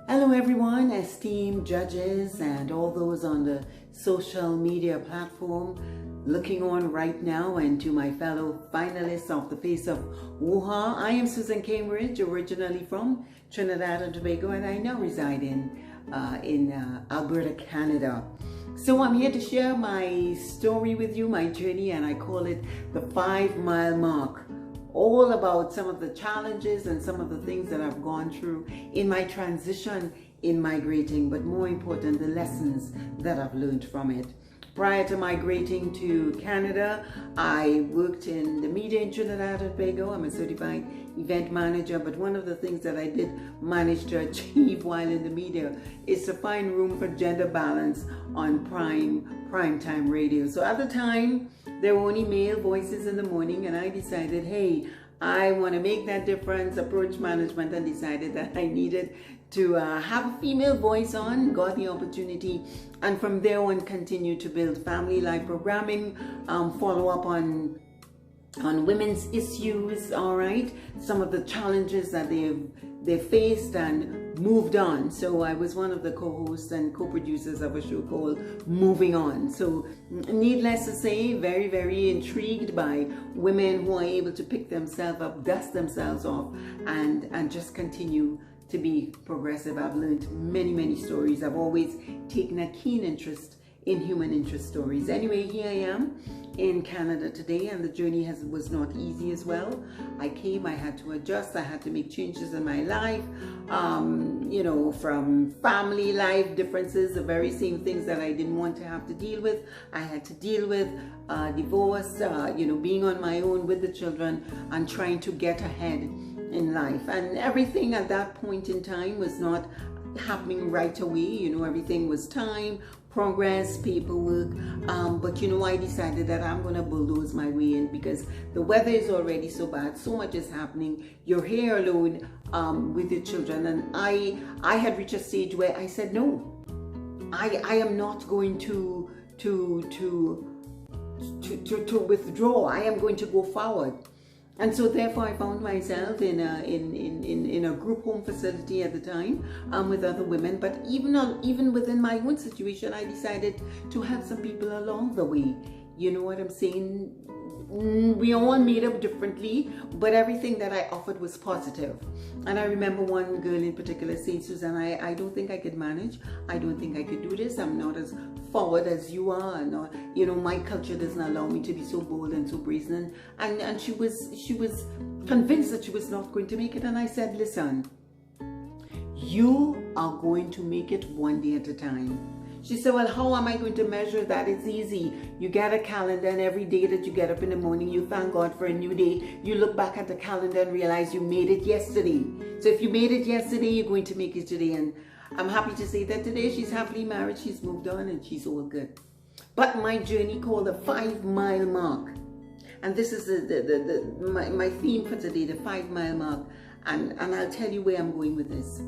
Hello everyone, esteemed judges and all those on the social media platform looking on right now, and to my fellow finalists of the face of Woha. I am Susan Cambridge, originally from Trinidad and Tobago, and I now reside in Alberta, Canada. So I'm here to share my story with you, my journey, and I call it the 5-mile mark. All about some of the challenges and some of the things that I've gone through in my transition in migrating, but more important, the lessons that I've learned from it. Prior to migrating to Canada, I worked in the media in Trinidad and Tobago. I'm a certified event manager, but one of the things that I did manage to achieve while in the media is to find room for gender balance on prime time radio. So at the time, there were only male voices in the morning, and I decided, hey, I want to make that difference, approached management and decided that I needed to have a female voice on, got the opportunity, and from there on continued to build family life programming, follow up on women's issues, all right, some of the challenges that they faced, and moved on. So I was one of the co-hosts and co-producers of a show called Moving On. So needless to say, very, very intrigued by women who are able to pick themselves up, dust themselves off, and just continue to be progressive. I've learned many, many stories. I've always taken a keen interest in human interest stories. Anyway, here I am in Canada today, and the journey was not easy as well. I came, I had to adjust, I had to make changes in my life, you know, from family life differences, the very same things that I didn't want to have to deal with. I had to deal with divorce, you know, being on my own with the children and trying to get ahead in life. And everything at that point in time was not happening right away. You know, everything was time, progress, paperwork, but you know, I decided that I'm gonna bulldoze my way in, because the weather is already so bad, so much is happening, you're here alone with your children. And I had reached a stage where I said, no, I am not going to withdraw. I am going to go forward. And so therefore I found myself in a group home facility at the time with other women. But even within my own situation, I decided to help some people along the way. You know what I'm saying? We all made up differently, but everything that I offered was positive. And I remember one girl in particular saying, Susan, I don't think I could manage. I don't think I could do this. I'm not as forward as you are, and you know, my culture doesn't allow me to be so bold and so brazen. And she was convinced that she was not going to make it. And I said, listen, you are going to make it one day at a time. She said, well, how am I going to measure that? It's easy. You get a calendar, and every day that you get up in the morning, you thank God for a new day. You look back at the calendar and realize you made it yesterday. So if you made it yesterday, you're going to make it today. And I'm happy to say that today she's happily married, she's moved on, and she's all good. But my journey called the 5-mile mark. And this is my theme for today, the 5-mile mark. And I'll tell you where I'm going with this.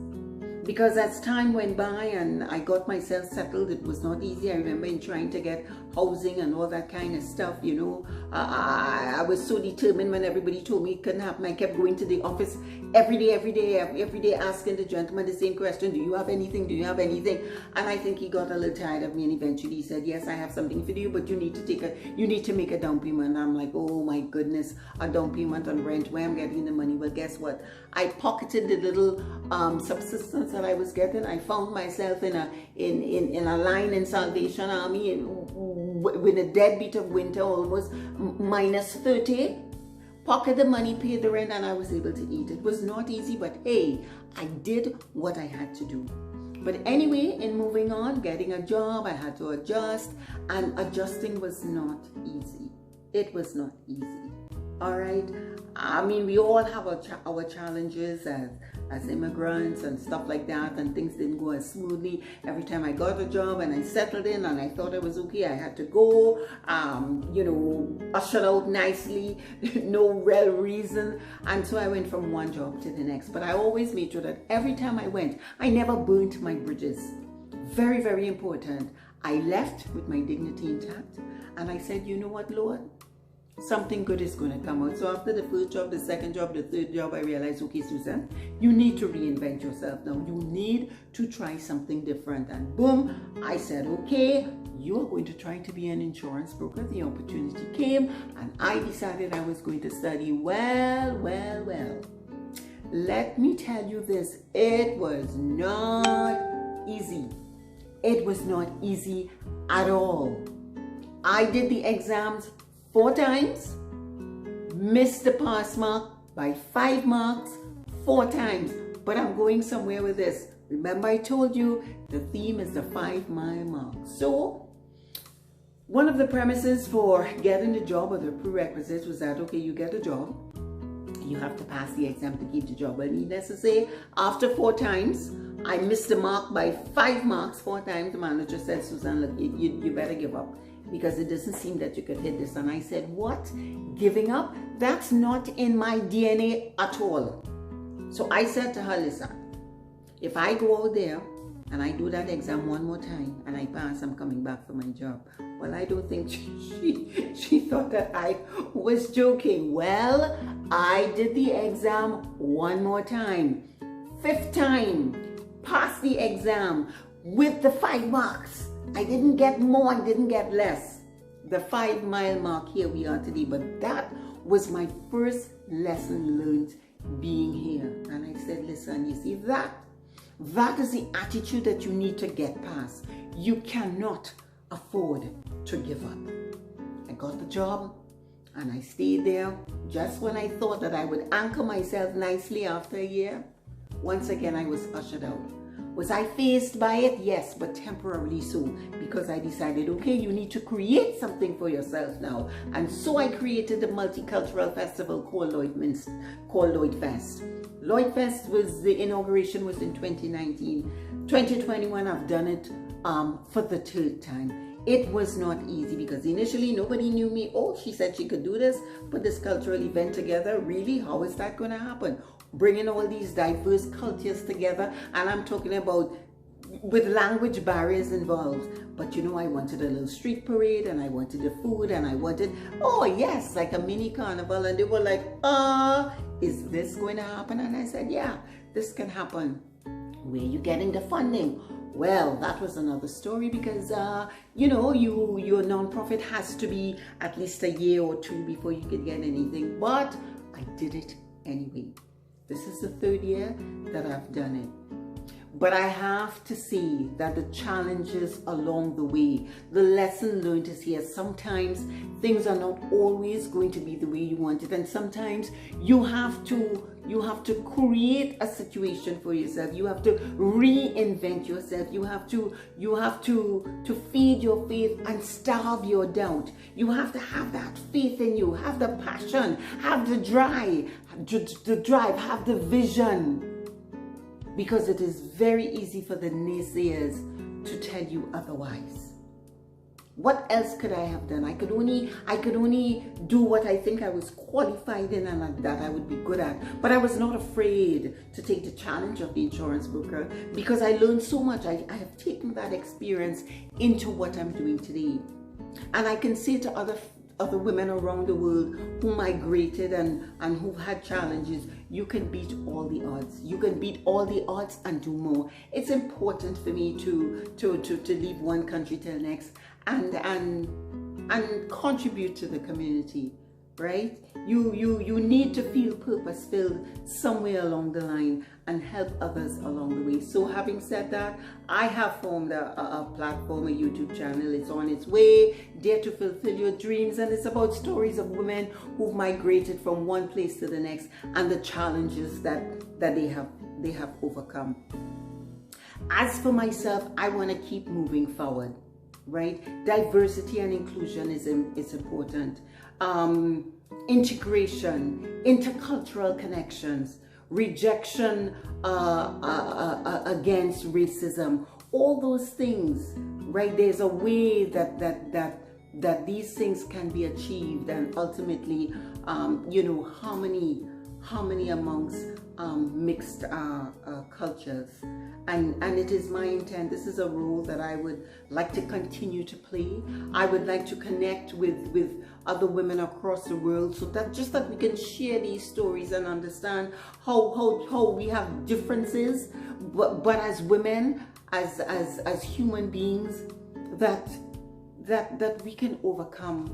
Because as time went by and I got myself settled, it was not easy. I remember in trying to get housing and all that kind of stuff, you know. I was so determined when everybody told me it couldn't happen. I kept going to the office every day asking the gentleman the same question, do you have anything? Do you have anything? And I think he got a little tired of me, and eventually he said, yes, I have something for you, but you need to make a down payment. And I'm like, oh my goodness, a down payment on rent, where I'm getting the money? Well, guess what? I pocketed the little subsistence that I was getting. I found myself in a line in Salvation Army with a deadbeat of winter, almost minus 30. Pocket the money, pay the rent, and I was able to eat. It was not easy, but hey, I did what I had to do. But anyway, in moving on, getting a job, I had to adjust, and adjusting was not easy. It was not easy. All right. I mean, we all have our challenges as immigrants and stuff like that, and things didn't go as smoothly. Every time I got a job and I settled in and I thought it was okay, I had to go, you know, ushered out nicely, no real reason. And so I went from one job to the next. But I always made sure that every time I went, I never burnt my bridges. Very, very important. I left with my dignity intact, and I said, you know what, Lord? something good is going to come out. So after the first job, the second job, the third job, I realized, okay, Susan, you need to reinvent yourself now. You need to try something different. And boom, I said, okay, you are going to try to be an insurance broker. The opportunity came and I decided I was going to study. Well. Let me tell you this, it was not easy. It was not easy at all. I did the exams 4 times, missed the pass mark by 5 marks 4 times. But I'm going somewhere with this. Remember I told you the theme is the 5-mile mark. So one of the premises for getting the job, or the prerequisites, was that, okay, you get a job, you have to pass the exam to keep the job. Well, needless to say, after 4 times, I missed the mark by 5 marks 4 times. The manager said, Susan, look, you better give up, because it doesn't seem that you could hit this. And I said, what? Giving up? That's not in my DNA at all. So I said to her, listen, if I go out there and I do that exam 1 more time and I pass, I'm coming back for my job. Well, I don't think she thought that I was joking. Well, I did the exam 1 more time. 5th time, passed the exam with the 5 marks. I didn't get more, I didn't get less. The 5-mile mark, here we are today. But that was my first lesson learned being here. And I said, listen, you see, that is the attitude that you need to get past. You cannot afford to give up. I got the job and I stayed there. Just when I thought that I would anchor myself nicely after a year, once again I was ushered out. Was I faced by it? Yes, but temporarily so, because I decided, okay, you need to create something for yourself now. And so I created a multicultural festival called Lloyd Fest. Lloyd Fest was, the inauguration was in 2019. 2021, I've done it for the 3rd time. It was not easy because initially nobody knew me. Oh, she said she could do this, put this cultural event together. Really? How is that going to happen? Bringing all these diverse cultures together, and I'm talking about with language barriers involved. But you know, I wanted a little street parade, and I wanted the food, and I wanted, oh yes, like a mini carnival. And they were like, is this going to happen? And I said, yeah, this can happen. Where are you getting the funding? Well, that was another story, because you know, your nonprofit has to be at least a year or 2 before you could get anything. But I did it anyway. This is the 3rd year that I've done it. But I have to say that the challenges along the way, the lesson learned is here. Sometimes things are not always going to be the way you want it, and sometimes you have to create a situation for yourself. You have to reinvent yourself. You have to feed your faith and starve your doubt. You have to have that faith in you, have the passion, have the drive, have the vision. Because it is very easy for the naysayers to tell you otherwise. What else could I have done? I could only do what I think I was qualified in and that I would be good at. But I was not afraid to take the challenge of the insurance broker, because I learned so much. I have taken that experience into what I'm doing today. And I can say to other women around the world who migrated and who had challenges, you can beat all the odds. You can beat all the odds and do more. It's important for me to leave one country to the next and contribute to the community, right? You need to feel purpose-filled somewhere along the line and help others along the way. So having said that, I have formed a platform, a YouTube channel. It's on its way. Dare to fulfill your dreams, and it's about stories of women who've migrated from one place to the next and the challenges that they have overcome. As for myself, I want to keep moving forward, right? Diversity and inclusion is important. Integration, intercultural connections, rejection against racism, all those things, right? There's a way that these things can be achieved, and ultimately, you know, harmony amongst mixed cultures. and it is my intent. This is a role that I would like to continue to play. I would like to connect with other women across the world, so that just that we can share these stories and understand how we have differences, but as women, as human beings, that we can overcome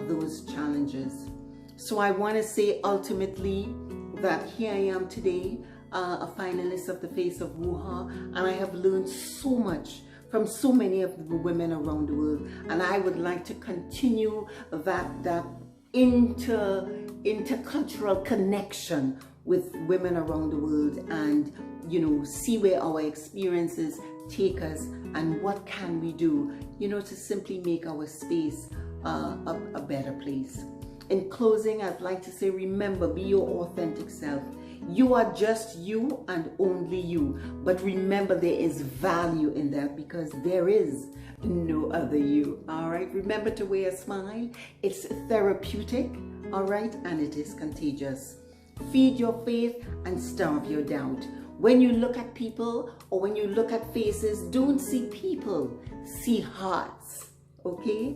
those challenges. So I want to say ultimately that here I am today, a finalist of the Face of Woha, and I have learned so much from so many of the women around the world, and I would like to continue that intercultural connection with women around the world, and see where our experiences take us and what can we do to simply make our space a better place. In closing, I'd like to say, remember, be your authentic self. You are just you and only you. But remember, there is value in that, because there is no other you. All right? Remember to wear a smile. It's therapeutic. All right? And it is contagious. Feed your faith and starve your doubt. When you look at people or when you look at faces, don't see people. See hearts. Okay?